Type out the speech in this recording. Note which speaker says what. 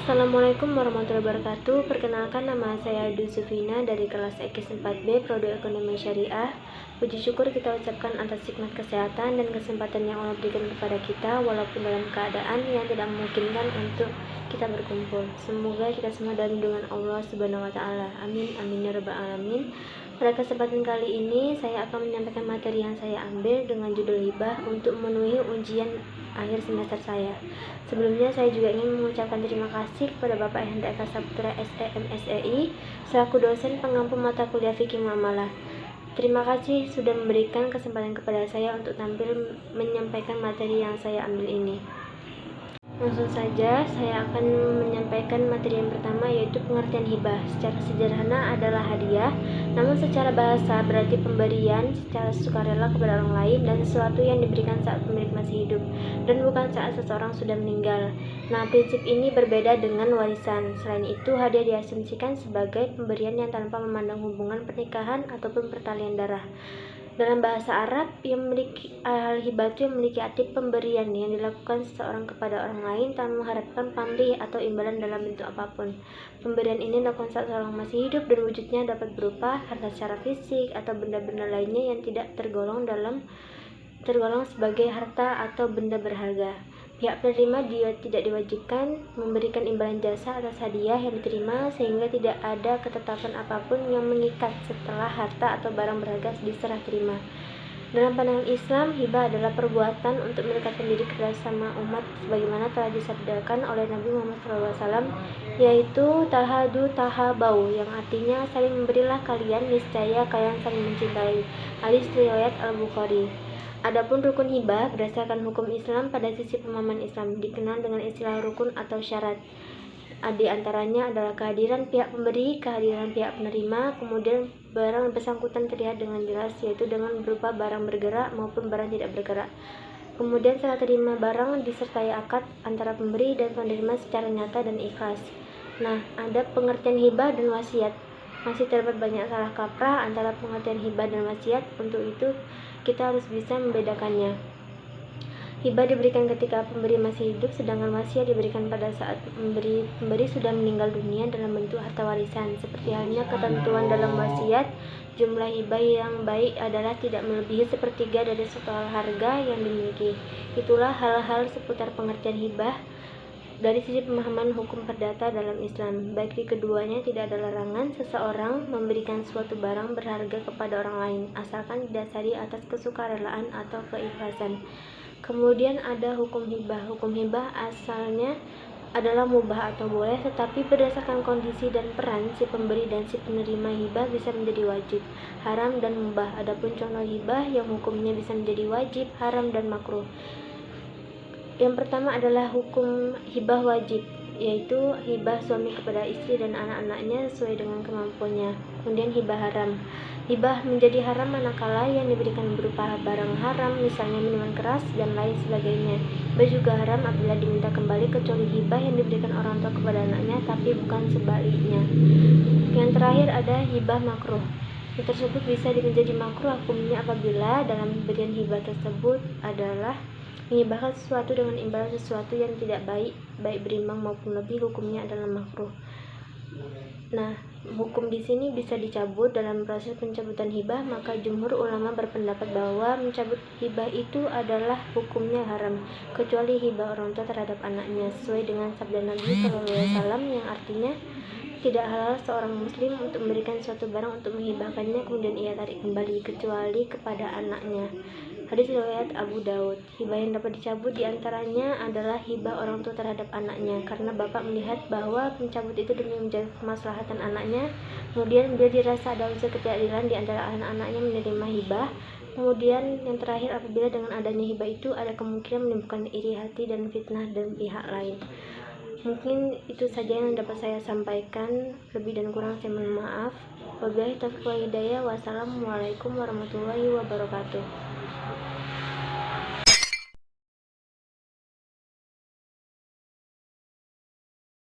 Speaker 1: Assalamualaikum warahmatullahi wabarakatuh. Perkenalkan, nama saya Dusufina dari kelas EKIS 4B Prodi Ekonomi Syariah. Puji syukur kita ucapkan atas nikmat kesehatan dan kesempatan yang Allah berikan kepada kita, walaupun dalam keadaan yang tidak memungkinkan untuk kita berkumpul. Semoga kita semua dalam lindungan Allah Subhanahu wa taala. Amin amin ya rabbal alamin. Pada kesempatan kali ini saya akan menyampaikan materi yang saya ambil dengan judul hibah untuk memenuhi ujian akhir semester saya. Sebelumnya saya juga ingin mengucapkan terima kasih kepada Bapak Hendra Eka Saputra SEMSEI selaku dosen pengampu mata kuliah Fikih Muamalah. Terima kasih sudah memberikan kesempatan kepada saya untuk tampil menyampaikan materi yang saya ambil ini. Langsung saja saya akan menyampaikan materi yang pertama, yaitu pengertian hibah. Secara sederhana adalah hadiah, namun secara bahasa berarti pemberian secara sukarela kepada orang lain dan sesuatu yang diberikan saat pemilik masih hidup dan bukan saat seseorang sudah meninggal. Nah, prinsip ini berbeda dengan warisan. Selain itu, hadiah diasumsikan sebagai pemberian yang tanpa memandang hubungan pernikahan ataupun pertalian darah. Dalam bahasa Arab, yang memiliki al-hibah yang memiliki arti pemberian yang dilakukan seseorang kepada orang lain tanpa mengharapkan pamrih atau imbalan dalam bentuk apapun. Pemberian ini dilakukan saat seseorang masih hidup dan wujudnya dapat berupa harta secara fisik atau benda-benda lainnya yang tidak tergolong sebagai harta atau benda berharga. Pihak penerima tidak diwajibkan memberikan imbalan jasa atas hadiah yang diterima, sehingga tidak ada ketetapan apapun yang mengikat setelah harta atau barang berharga diserah terima. Dalam pandangan Islam, hibah adalah perbuatan untuk mendekatkan diri kepada sama umat sebagaimana telah disabdakan oleh Nabi Muhammad SAW, yaitu tahadu tahabau, yang artinya saling memberilah kalian, niscaya kalian saling mencintai. Hadis riwayat Al-Bukhari. Adapun rukun hibah berdasarkan hukum Islam pada sisi pemahaman Islam dikenal dengan istilah rukun atau syarat. Di antaranya adalah kehadiran pihak pemberi, kehadiran pihak penerima, kemudian barang bersangkutan terlihat dengan jelas, yaitu dengan berupa barang bergerak maupun barang tidak bergerak. Kemudian serah terima barang disertai akad antara pemberi dan penerima secara nyata dan ikhlas. Nah, ada pengertian hibah dan wasiat. Masih terdapat banyak salah kaprah antara pengertian hibah dan wasiat. Untuk itu kita harus bisa membedakannya. Hibah diberikan ketika pemberi masih hidup, sedangkan wasiat diberikan pada saat pemberi sudah meninggal dunia dalam bentuk harta warisan. Seperti halnya ketentuan dalam wasiat, jumlah hibah yang baik adalah tidak melebihi sepertiga dari total harga yang dimiliki. Itulah hal-hal seputar pengertian hibah dari sisi pemahaman hukum perdata dalam Islam. Baik di keduanya tidak ada larangan seseorang memberikan suatu barang berharga kepada orang lain, asalkan didasari atas kesukarelaan atau keikhlasan. Kemudian ada hukum hibah. Hukum hibah asalnya adalah mubah atau boleh, tetapi berdasarkan kondisi dan peran si pemberi dan si penerima hibah bisa menjadi wajib, haram, dan mubah. Adapun contoh hibah yang hukumnya bisa menjadi wajib, haram, dan makruh. Yang pertama adalah hukum hibah wajib, yaitu hibah suami kepada istri dan anak-anaknya sesuai dengan kemampuannya. Kemudian hibah haram. Hibah menjadi haram manakala yang diberikan berupa barang haram, misalnya minuman keras dan lain sebagainya. Hibah juga haram apabila diminta kembali, kecuali hibah yang diberikan orang tua kepada anaknya, tapi bukan sebaliknya. Yang terakhir ada hibah makruh. Yang tersebut bisa menjadi makruh hukumnya apabila dalam pemberian hibah tersebut adalah menghibahkan sesuatu dengan imbalan sesuatu yang tidak baik, baik berimbang maupun lebih, hukumnya adalah makruh. Nah, hukum di sini bisa dicabut dalam proses pencabutan hibah, maka jumhur ulama berpendapat bahwa mencabut hibah itu adalah hukumnya haram, kecuali hibah orang tua terhadap anaknya, sesuai dengan sabda Nabi SAW yang artinya tidak halal seorang muslim untuk memberikan suatu barang untuk menghibahkannya kemudian ia tarik kembali, kecuali kepada anaknya. Hadis riwayat Abu Daud. Hibah yang dapat dicabut diantaranya adalah hibah orang tua terhadap anaknya, karena bapak melihat bahwa pencabut itu demi menjaga kemaslahatan anaknya. Kemudian bila dirasa ada unsur ketidakadilan di antara anak-anaknya menerima hibah. Kemudian yang terakhir, apabila dengan adanya hibah itu ada kemungkinan menimbulkan iri hati dan fitnah dan pihak lain. Mungkin itu saja yang dapat saya sampaikan. Lebih dan kurang saya mohon maaf. Wabillahi taufiq wal hidayah. Wassalamualaikum warahmatullahi wabarakatuh.